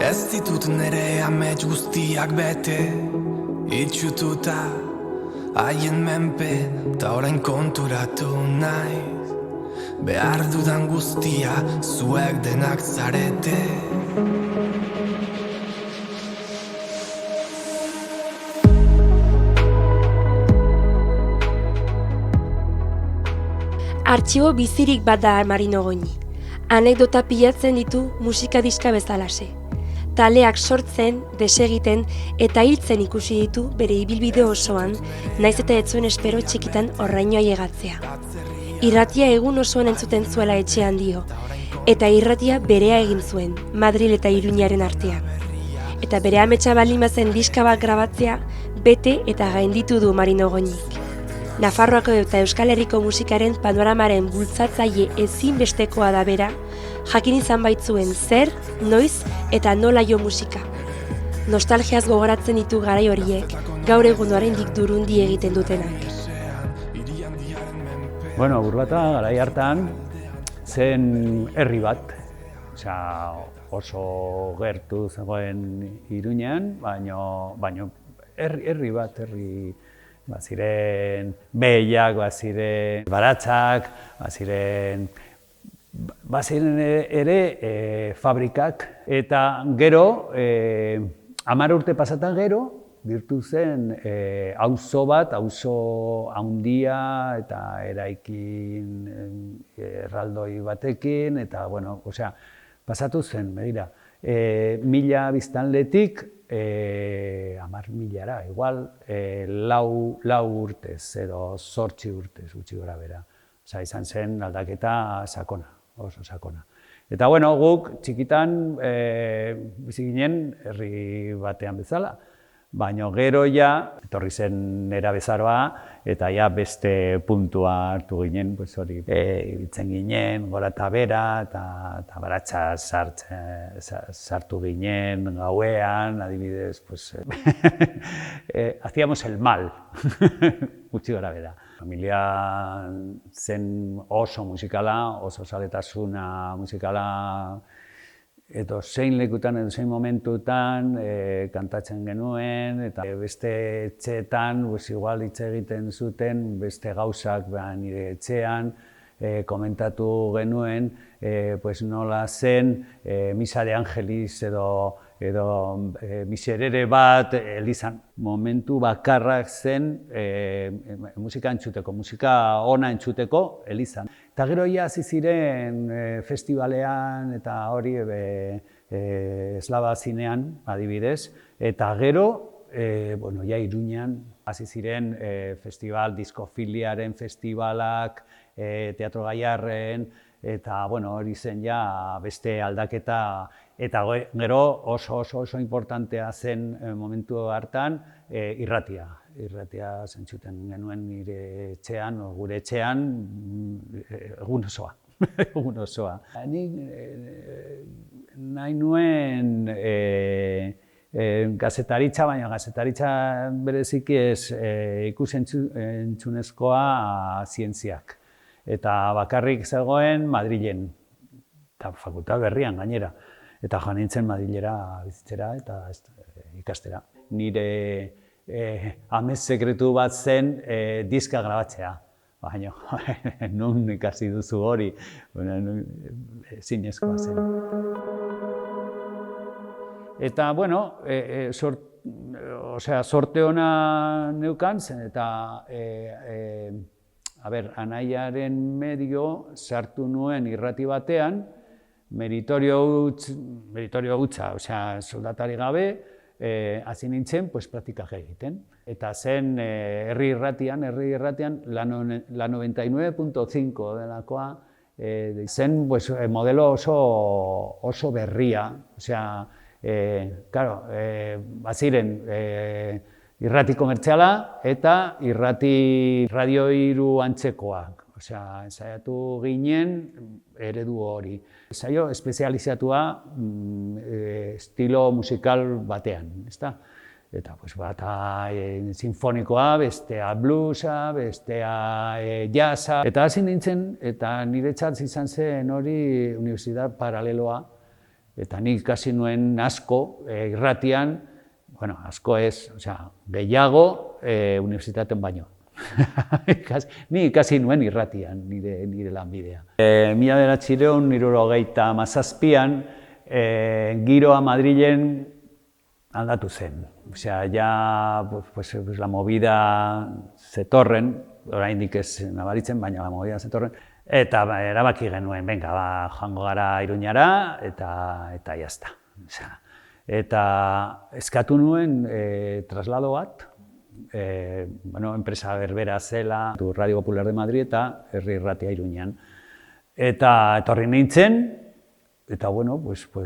Ez ditut nere amets guztiak bete, itxututa haien menpe, ta orain konturatu naiz. Behar dudan guztia zuek denak zarete. Artxibo bizirik bat da Marino Goñi. Anekdota pilatzen ditu musika diska bezalase. Taleak sortzen, desegiten eta hiltzen ikusi ditu bere ibilbide osoan, naiz eta ez zuen espero txikitan horraino ailegatzea. Irratia egun osoan entzuten zuela etxean dio, eta irratia berea egin zuen, Madril eta Iruñaren artean. Eta bere ametsa baldin bazen diska bat grabatzea, bete eta gainditu du Marino Goñik. Nafarroako eta Euskal Herriko musikaren panoramaren bultzatzaile ezinbestekoa da bera, jakin izan baitzuen zer, noiz eta nola jo musika. Nostalgiaz gogoratzen ditu garai horiek, gaur egun oraindik durundi egiten dutenak. Bueno, Urbata garai hartan zen herri bat, oso gertu zegoen Iruñan, baino herri bat, baziren behiak, baziren baratzak, baziren ere fabrikak. Eta gero, 10 urte pasatan gero, bihurtu zen auzo bat, auzo handia eta eraikin erraldoi batekin, eta pasatu zen, begira, 1000 biztanletik 10.000-ra, igual 4 urtez edo 8 urtez gutxi gora bera. Izan zen aldaketa sakona, oso sakona. Eta guk txikitan bizi ginen herri batean bezala, baina gero etorri zen nerabezaroa eta beste puntua hartu ginen, ibiltzen ginen, gora eta bera, eta baratza sartu ginen gauean, adibidez, hacíamos el mal, gutxi gora bera. Familia zen oso musikala, oso zaletasuna musikala, edo zein lekutan, edo zein momentutan kantatzen genuen, eta beste etxeetan igual hitz egiten zuten, beste gauzak nire etxean, komentatu genuen, nola zen Misa de Angelis edo miserere bat elizan. Momentu bakarrak zen musika entzuteko, musika ona entzuteko elizan. Eta gero hasi ziren festivalean eta hori eslaba zinean adibidez, eta gero Iruñan hasi ziren festival, diskofiliaren festivalak, Teatro Gaiarren, eta hori zen beste aldaketa, eta gero oso importantea zen momentu hartan irratia. Irratia zentzuten genuen nire etxean, gure etxean, egun osoa. Egun osoa. Nik nahi nuen gazetaritza, baina gazetaritza bereziki ez ikus-entzunezkoa zientziak. Eta bakarrik zegoen Madrilen, eta fakultate berrian gainera. Eta joan nintzen Madrilera bizitzera eta ikastera. Nire amets sekretu bat zen diska grabatzea. Baina, nun ikasi duzu hori, zinezkoa zen. Eta, sorte ona neukan zen, eta anaiaren medio sartu nuen irrati batean, meritorio hutsa, soldatari gabe, hasi nintzen praktikak egiten. Eta zen herri irratian, la 99.5 delakoa, zen modelo oso berria. Baziren irrati komertziala eta irrati Radio 3 antzekoak. Ensaiatu ginen eredu hori. Ensaio espezializatua estilo musikal batean, ezta? Eta bata sinfonikoa, bestea bluesa, bestea jazza. Eta hasi nintzen, eta niretzat izan zen hori unibertsitate paraleloa, Eta nik ikasi nuen asko irratian, bueno, asko ez, gehiago unibertsitaten baino. Ni ikasi nuen irratian, nire lanbidea. 1997an, giroa Madrilen aldatu zen. Ja, la movida zetorren, oraindik ez nabaritzen, baina la movida zetorren, eta erabaki genuen, joango gara Iruñara, eta jazta. Eta eskatu nuen traslado bat, enpresa berbera zela, Radio Popular de Madrid eta Herri Irratia Iruñan. Eta etorri nintzen, eta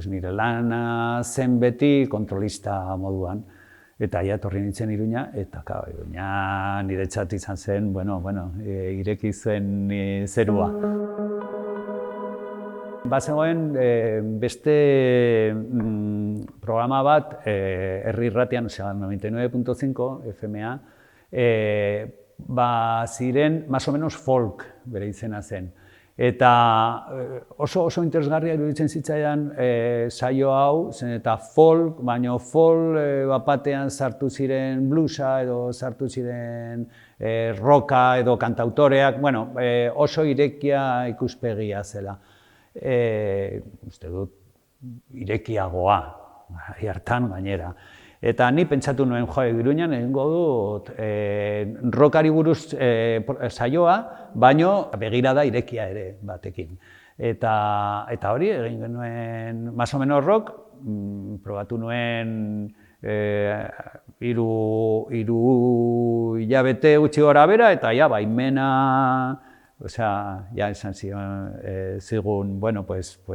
nire lana zen beti kontrolista moduan. Eta etorri nintzen Iruña, eta Iruña niretzat izan zen, ireki zen zerua. Bazegoen beste programa bat, Herri Irratian, 99.5 FMA, ziren, más o menos folk bere izena zen. Eta oso interesgarria iruditzen zitzaidan saio hau, zen eta folk, baina folk batean sartu ziren bluesa edo sartu ziren rocka edo kantautoreak, oso irekia ikuspegia zela. Uste dut, irekiagoa, hartan gainera. Eta ni pentsatu nuen, Iruñan egingo dut rockari buruz saioa, baino begirada irekia ere batekin. Eta hori egin genuen, más o menos rock, probatu nuen hiru hilabete gutxi gora bera, eta baimena, ya esan zigun,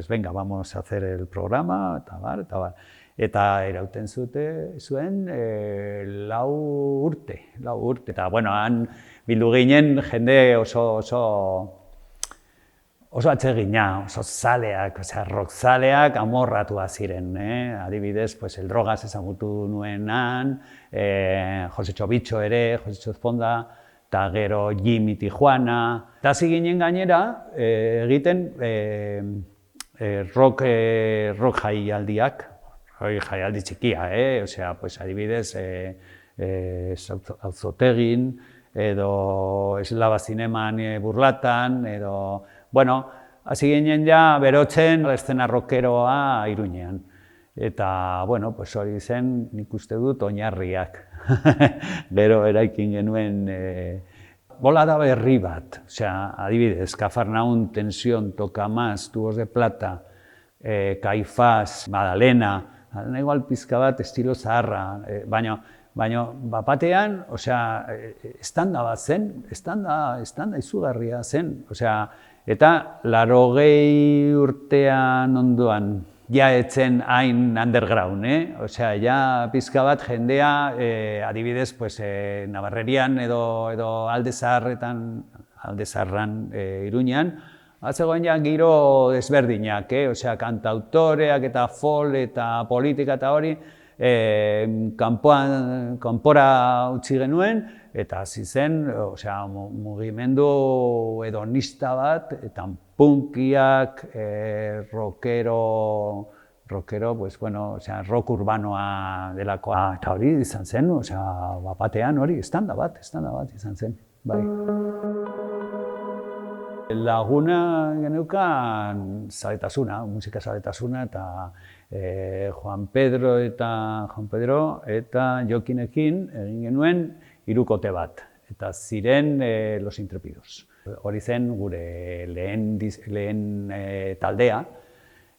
venga, vamos a hacer el programa, eta bar. Eta erauten zuen 4 urte. Eta, han bildu ginen jende oso atsegina, oso zaleak, rock zaleak amorratua ziren. Adibidez, el Drogas ezagutu nuenan, Josetxo Bitxo ere, Josetxo Ezponda, eta gero Jimmy Tijuana. Eta hasi ginen gainera egiten rock jaialdiak, jaialdi txikia, adibidez, Auzotegin, edo Eslava Zineman Burlatan, edo, hasi ginen ja berotzen eszena rockeroa Iruñean. Eta, hori zen, nik uste dut, oinarriak. Gero eraikin genuen bolada berri bat, adibidez, Kafarnaun, Tensión, Tokamaz, Tubos de Plata, Caifás, Madalena, igual pizka bat estilo zaharra, baina bapatean, estanda bat zen, estanda izugarria zen, eta 80 urtean ondoan, ja etzen hain underground, ja pizka bat jendea, adibidez, Navarrerian edo Alde Zaharran Iruñan, zegoen ja giro desberdinak, kantautoreak eta folk eta politika eta hori, kanpora utzi genuen, eta hasi zen, mugimendu hedonista bat, eta punkiak, rockero, rock urbanoa delakoa. Eta hori izan zen, bapatean hori, estanda bat izan zen, bai. Laguna geneukan zaletasuna, musika zaletasuna, eta Juan Pedro eta Jokinekin egin genuen hirukote bat, eta ziren Los Intrépidos. Hori zen gure lehen taldea,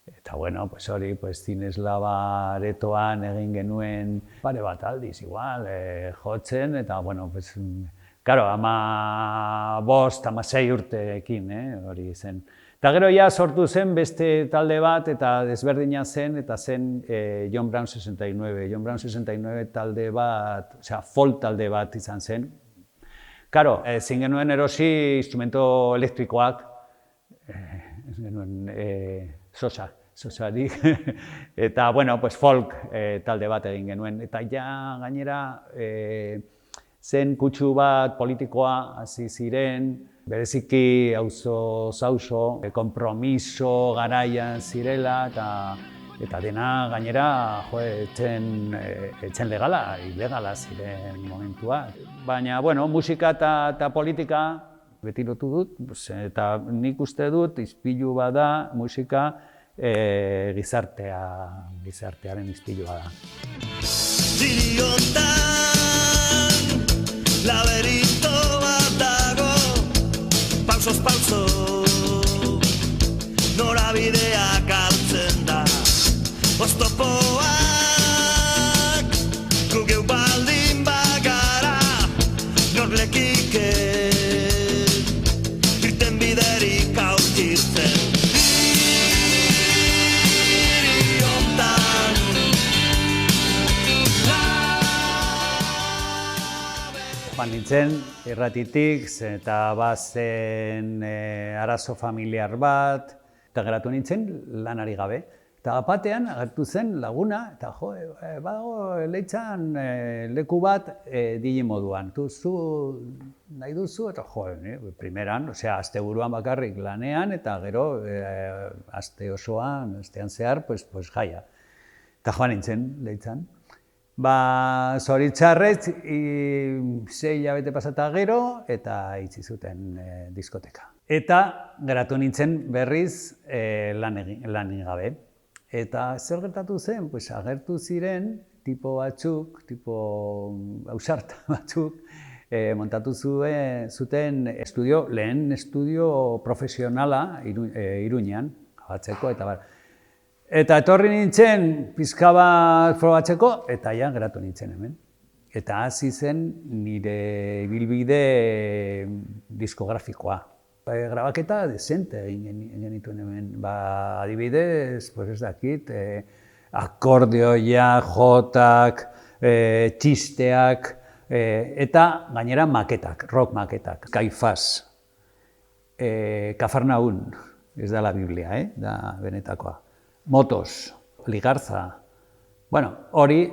eta hori Zineslava aretoan egin genuen pare bat aldiz, igual, jotzen, eta Karo, 15-16 urteekin, hori zen. Eta gero ja sortu zen beste talde bat, eta desberdina zen, eta zen John Brown 69. John Brown 69 talde bat, folk talde bat izan zen. Karo, ezin genuen erosi instrumento elektrikoak, ez genuen sosarik, eta, folk talde bat egin genuen. Eta ja gainera, zen kutsu bat politikoa hasi ziren, bereziki auzo-zauzo, konpromiso garaian zirela, eta dena gainera etzen legala, ilegala ziren momentua. Baina, bueno, musika eta politika beti lotu dut, eta nik uste dut ispilu bada musika gizartearen ispilu bada. Ziriontan laberinto bat dago, pausoz pauso, norabideak galtzen da. Oztopoak gugeu baldin bagara, norlekike irten biderik aurkitzen. Joan nintzen irratitik, eta bazen arazo familiar bat, eta geratu nintzen lanari gabe. Eta batean agertu zen laguna, eta badago Leitzan leku bat digi moduan. Zu nahi duzu, eta primeran, asteburuan bakarrik lanean, eta gero astean zehar, jaia. Eta joan nintzen Leitzan. Zoritzarrez, 6 hilabete pasata gero, eta itxi zuten diskoteka. Eta geratu nintzen berriz lanik gabe. Eta zer gertatu zen, agertu ziren tipo batzuk, ausart batzuk, montatu zuten lehen estudio profesionala Iruñean, batzeko eta bar. Eta etorri nintzen pizka bat probatzeko, eta ja geratu nintzen hemen. Eta hasi zen nire ibilbide diskografikoa. Grabaketa desente egin genituen hemen. Adibidez, ez dakit, akordeoia, jotak, txisteak, eta gainera maketak, rock maketak. Kaifas, Kafarnaun, ez da la Biblia, da benetakoa. Motos, Ligarza, hori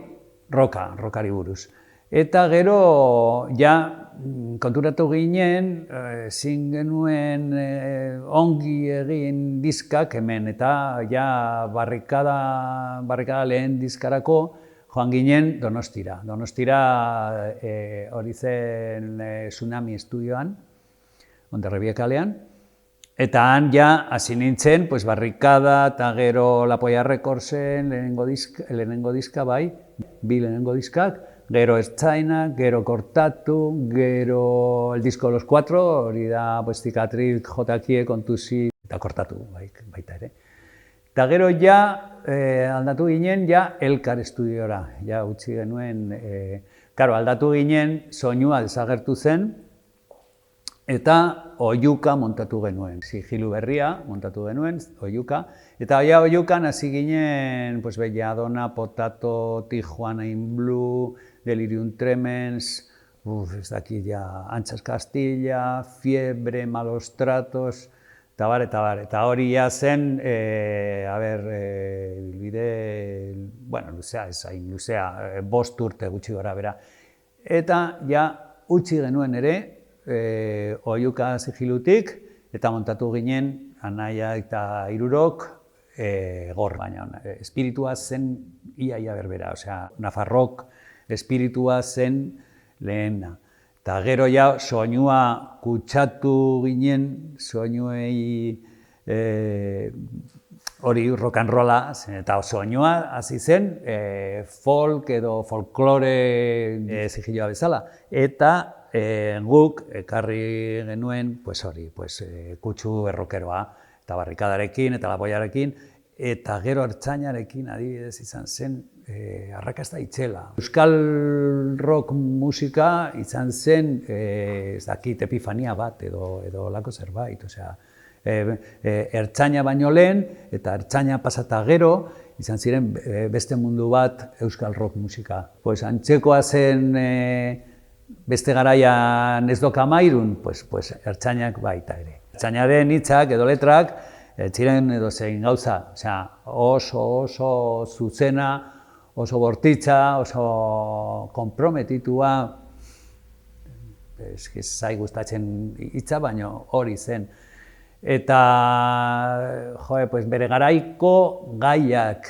rockari buruz. Eta gero, ja, konturatu ginen, zin genuen ongi egin diskak hemen, eta ja barrikada lehen diskarako joan ginen Donostira. Donostira hori zen Tsunami Estudioan, Hondarribia kalean. Eta han ja hasi nintzen, barrikada eta gero La Polla Recordsen lehenengo diska bai, bi lehenengo diskak, gero Ertzaina, gero Kortatu, gero El Disco de los Cuatro, hori da Cicatriz, Jotakie, Kontusi eta Kortatu baita ere. Eta gero ja aldatu ginen Elkar estudiora, ja utzi genuen, aldatu ginen, soinua desagertu zen, eta oihuka montatu genuen, sigilu berria montatu genuen, oihuka. Eta oihukan hasi ginen, Belladona, Potato, Tijuana in Blue, Delirium Tremens, ez dakit ja, Anchas Castilla, Fiebre, Malos Tratos, eta bar. Eta hori ja zen, bilbide, luzea, ez hain luzea, 5 urte gutxi gora bera. Eta ja utzi genuen ere, oihuka sigilutik, eta montatu ginen Anaia eta Hirurok gor, baina espiritua zen ia berbera, Nafarrok espiritua zen lehena. Eta gero ja soinua kutsatu ginen, soinuei hori rock and rolla, eta soinua hasi zen folk edo folklore sigilua bezala. Eta guk ekarri genuen kutsu errokeroa, eta barrikadarekin, eta La Pollarekin, eta gero Ertzainarekin adibidez izan zen arrakasta itzela. Euskal rock musika izan zen, ez dakit, epifania bat edo lako zerbait. Ertzaina baino lehen, eta Ertzaina pasata gero, izan ziren beste mundu bat Euskal rock musika. Antzekoa zen beste garaian ez doka mairun, Ertzainak baita ere. Ertzainaren hitzak edo letrak, ziren edo zein gauza, oso zuzena, oso bortitza, oso konprometitua, ez zai gustatzen hitza, baina hori zen. Eta pues bere garaiko gaiak,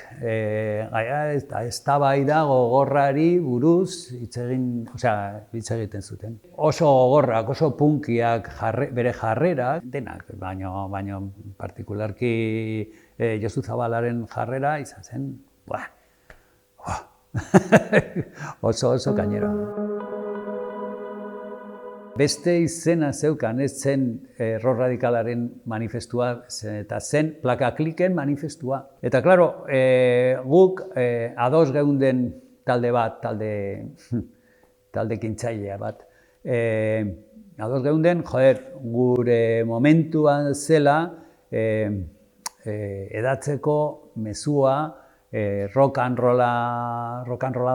eztabaida gogorrari buruz hitz egiten zuten. Oso gogorrak, oso punkiak, bere jarrerak, denak, baina partikularki Josu Zabalaren jarrera izan zen, oso gainera. Beste izena zeukan ez zen rock radikalaren manifestua eta zen Plaka Kliken manifestua. Eta klaro, guk ados geunden talde bat, talde kintzailea bat. Ados geunden, gure momentuan zela edatzeko mezua rock and rolla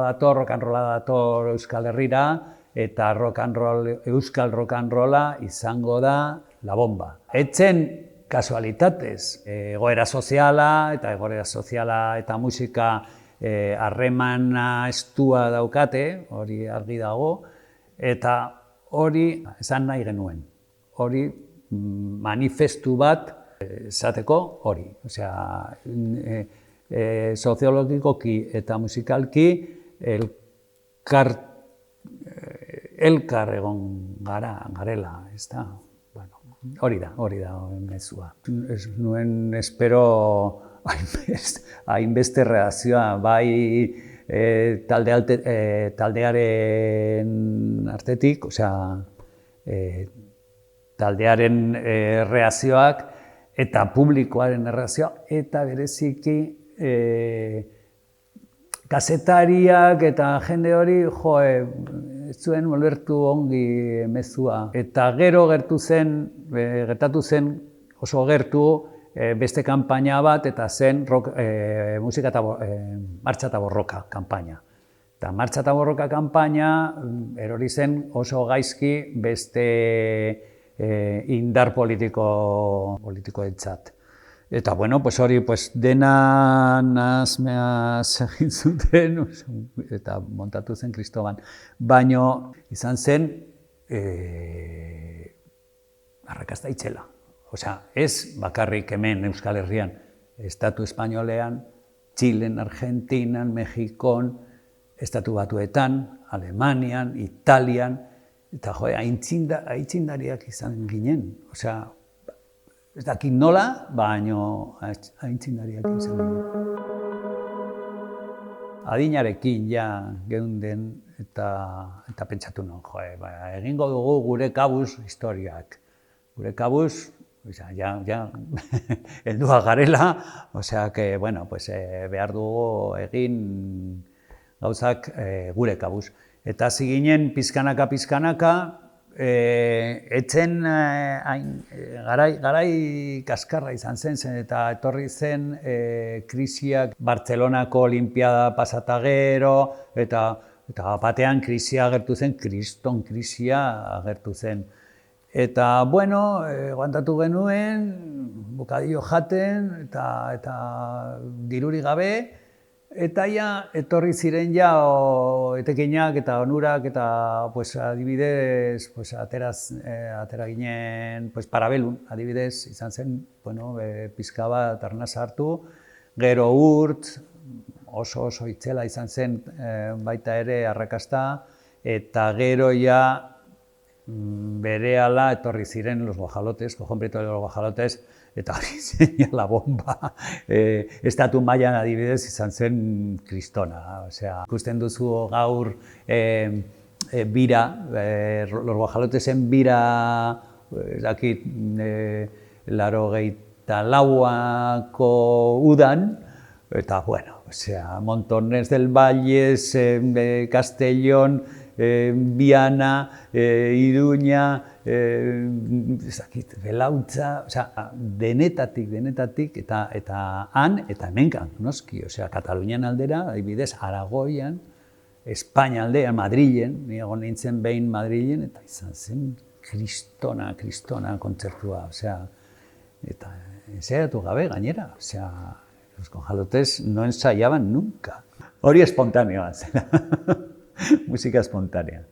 dator Euskal Herrira, eta euskal rock and rolla izango da la bomba. Etzen kasualitatez, egoera soziala eta musika harremana estua daukate, hori argi dago, eta hori esan nahi genuen. Hori manifestu bat esateko hori. Osea, soziologikoki eta musikalki elkar egon garela, ez da? Hori da mezua. Ez nuen espero hainbeste reakzioa, bai taldearen artetik, taldearen reakzioak eta publikoaren reakzioa, eta bereziki kazetariak eta jende hori, ez zuen ulertu ongi mezua. Eta gero gertatu zen oso gertu beste kanpaina bat, eta zen musika eta martxa eta borroka kanpaina. Eta martxa eta borroka kanpaina erori zen oso gaizki beste indar politikoentzat. Eta hori dena nahasmeaz egin zuten, eta montatu zen Kristoban. Baina izan zen arrakasta itzela. Ez bakarrik hemen Euskal Herrian, Estatu Espainolean, Txilen, Argentinan, Mexikon, Estatu Batuetan, Alemanian, Italian, eta aitzindariak izan ginen. Ez dakit nola, baina aitzindariak izan ginen. Adinarekin geunden eta pentsatu nuen, egingo dugu gure kabuz historiak. Gure kabuz, heldua garela, behar dugu egin gauzak gure kabuz. Eta hasi ginen pizkanaka, etzen garai kaskarra izan zen, eta etorri zen krisiak Bartzelonako Olimpiada pasata gero, eta batean krisia agertu zen, kriston krisia agertu zen. Eta, aguantatu genuen, bokadillo jaten, eta diruri gabe, eta etorri ziren etekinak eta onurak, eta adibidez, atera ginen Parabellum, adibidez, izan zen, pizka bat arnaz hartu, gero Urt, oso itzela izan zen baita ere arrakasta, eta gero berehala etorri ziren los guajalotes, Cojon Prieto de los Guajalotes, eta hori zen la bomba. Estatu mailan adibidez izan zen kristona. Ikusten duzu gaur bira, los Guajalotesen bira, dakit, 84ko udan, eta, Montones del Valles, Castellón, Viana, Iruña, Belautza, denetatik, eta han, eta hemenkan, noski, Katalunian aldera, adibidez, Aragoian, Espainia aldean, Madrilen, ni egon nintzen behin Madrilen, eta izan zen kristona kontzertua, eta ensaiatu gabe gainera, los Guajalotes no ensayaban nunca. Hori espontaneoa zela. Musika espontánea.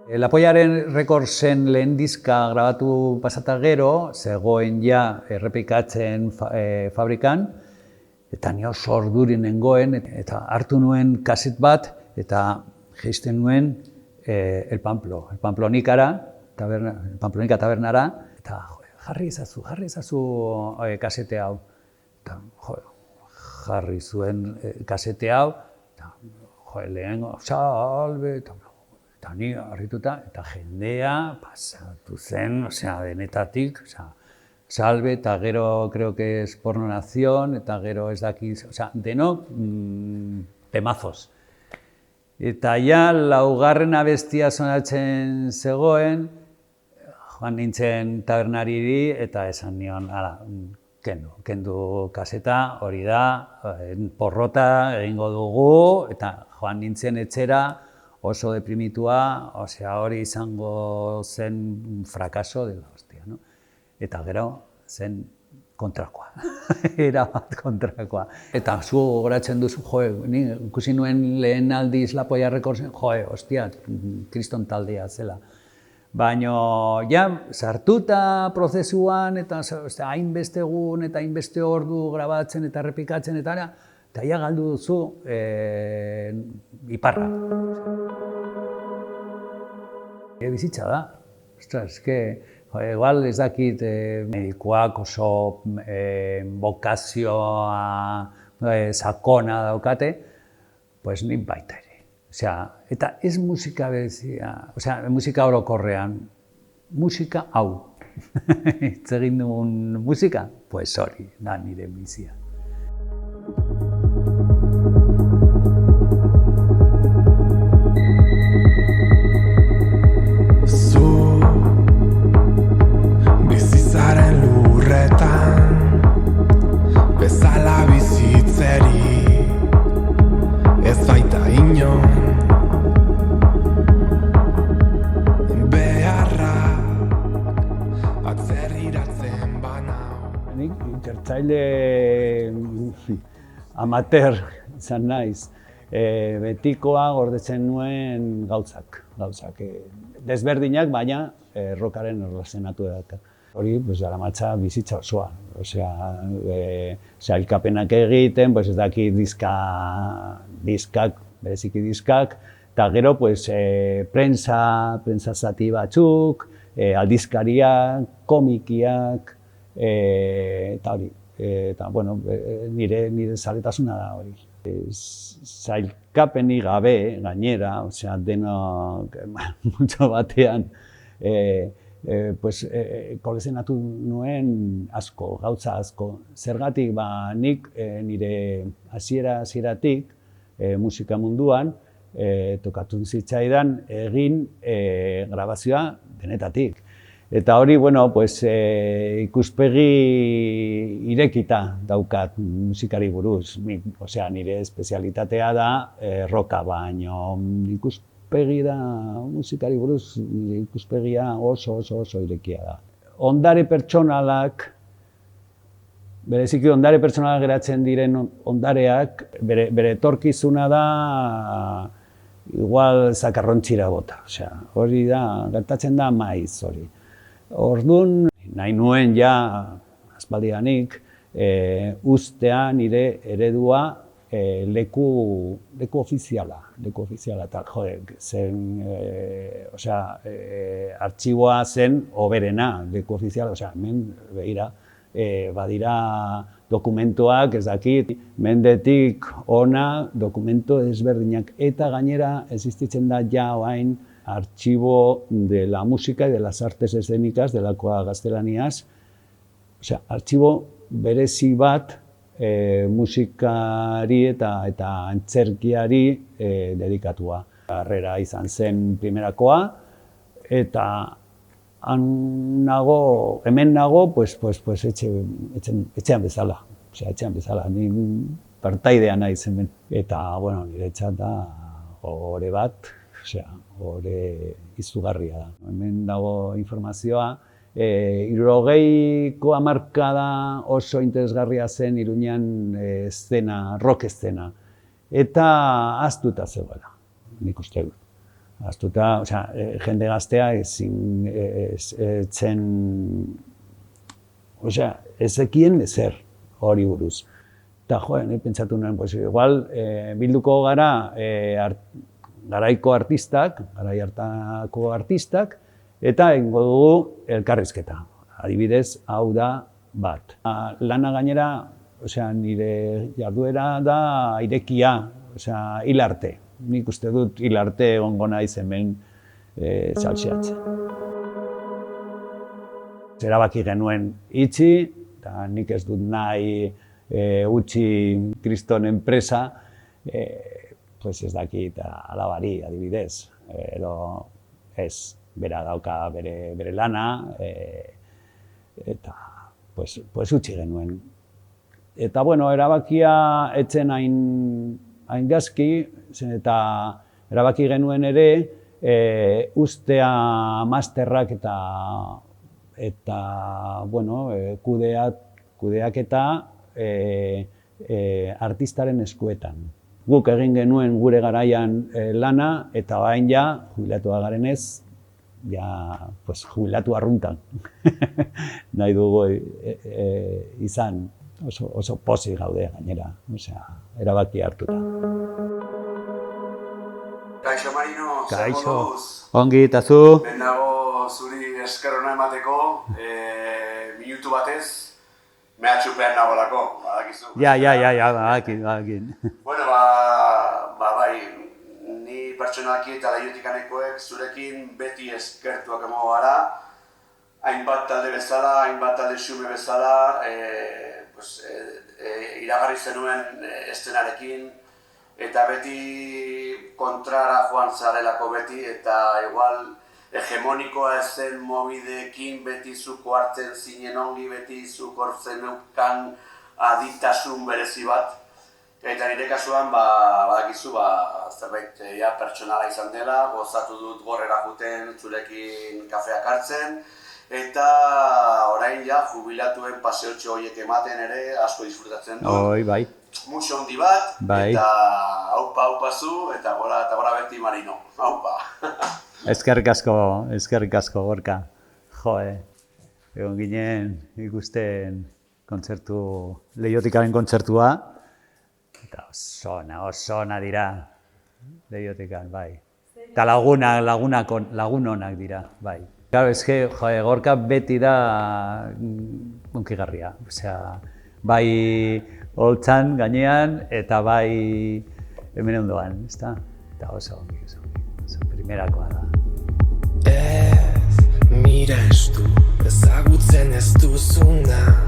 Lapoiaren Recordsen lehen diska grabatu pasata gero, zegoen ja errepikatzen fabrikan, eta ni oso orduri nengoen, eta hartu nuen kaset bat, eta jaisten nuen El Pamplonikara, Pamplonika tabernara, eta jarri ezazu kasete hau. Eta jarri zuen kasete hau, eta lehengo, salve, eta ni harrituta, eta jendea pasatu zen, denetatik, salve, eta gero, creo que es Porno Nación, eta gero ez dakiz, denok temazos. Eta ja, laugarren abestia sonatzen zegoen, joan nintzen tabernariri, eta esan nion, kendu kaseta, hori da, porrota egingo dugu, eta joan nintzen etxera, oso deprimitua, hori izango zen frakaso dela hostia, no? Eta gero zen kontrakoa, erabat kontrakoa. Eta zu gogoratzen duzu, ni ikusi nuen lehen aldiz Lapoia Recordsen, hostia, kriston taldea zela. Baina, ja, sartuta prozesuan, eta hainbeste egun eta hainbeste ordu grabatzen eta errepikatzen, eta ja galdu duzu iparra. Bizitza da. Ostras, igual ez dakit medikuak oso bokazioa sakona daukate, pues nik baita ere. Eta ez musika berezia, musika orokorrean, musika hau. Hitz egin dugun musika, pues hori da nire bizia. Bezala bizitzeri ez baita inon beharra atzerriratzen banau. Nik ikertzaile amateur izan naiz. Betikoa gordetzen nuen gauzak. Desberdinak, baina rockaren erlazionatu edaka. Hori, daramatza bizitza osoa. Sailkapenak egiten, ez daki diskak, bereziki diskak, eta gero prensa zati batzuk, aldizkariak, komikiak, eta hori. Eta, nire zaletasuna da hori. Sailkapenik gabe, gainera, denok, multzo batean, kolekzionatu nuen asko, gauza asko. Zergatik, nik nire hasieratik musika munduan tokatu zitzaidan egin grabazioa denetatik. Eta hori, ikuspegi irekita daukat musikari buruz. Nire espezialitatea da rocka, baino ikuspegi da musikari buruz, ikuspegia oso irekia da. Ondare pertsonalak, bereziki ondare pertsonalak geratzen diren ondareak, bere etorkizuna da igual zakarrontzira bota. Hori da, gertatzen da maiz hori. Orduan, nahi nuen ja, aspaldianik, ustea nire eredua leku ofiziala, eta zen, artxiboa zen oberena, leku ofiziala, hemen behira, badira dokumentuak, ez dakit, mendetik ona dokumentu ezberdinak, eta gainera existitzen da ja orain archivo de la música y de las artes escénicas delakoa gaztelaniaz, artxibo berezi bat musikari eta antzerkiari dedikatua. Harrera izan zen primerakoa, eta hemen nago, etxean bezala. Etxean bezala, ni partaidea naiz hemen. Eta, niretzat da gogore bat, gogore izugarria da. Hemen dago informazioa. 60ko hamarkada oso interesgarria zen Iruñan rock eszena. Eta ahaztuta zegoela, nik uste dut. Ahaztuta, jende gaztea ezekien ezer hori buruz. Eta pentsatu nuen, igual bilduko gara garaiko artistak, garai hartako artistak, eta egingo dugu elkarrizketa. Adibidez, hau da bat. Lana gainera, nire jarduera da irekia, hil arte. Nik uste dut hil arte egongo naiz hemen saltxeatzen. Erabaki genuen itxi, eta nik ez dut nahi utzi kriston enpresa, ez dakit alabari adibidez, edo ez, bera dauka bere lana, eta utzi genuen. Eta erabakia etzen hain gazki, eta erabaki genuen ere ustea masterrak eta kudeaketa artistaren eskuetan. Guk egin genuen gure garaian lana, eta orain jubilatua garenez, jubilatu arruntan. Nahi dugu izan, oso pozik gaude gainera, erabaki hartuta. Kaixo Marino, zer moduz? Ongi, eta zu? Ben dago zuri esker hona emateko, minutu batez, mehatxupean nagolako, badakizu. Ja, badakin. Bueno, bai, ni pertsonalki eta Leiotikanekoek zurekin beti eskertuak emango gara, hainbat talde bezala, hainbat talde xume bezala, iragarri zenuen eszenarekin, eta beti kontrara joan zarelako beti, eta igual hegemonikoa ezen mobideekin beti zuko hartzen zinen ongi, beti zuko hartzen neukan aditasun berezi bat. Eta nire kasuan, badakizu, zerbait pertsonala izan dela, gozatu dut gorrera juten zurekin kafeak hartzen, eta orain jubilatuen paseotxo horiek ematen ere asko disfrutatzen dut. Bai. Muxo handi bat, eta haupa zu, eta gora beti Marino. Haupa. Eskerrik asko, Gorka. Egon ginen ikusten Leiotikaren kontzertua, eta oso ona dira Leiotikan, bai. Eta lagun onak dira, bai. Claro, Gorka beti da hunkigarria. Bai holtzan gainean eta bai hemen ondoan, ezta? Eta oso primerakoa da. Ez, mira estu, ezagutzen ez duzuna.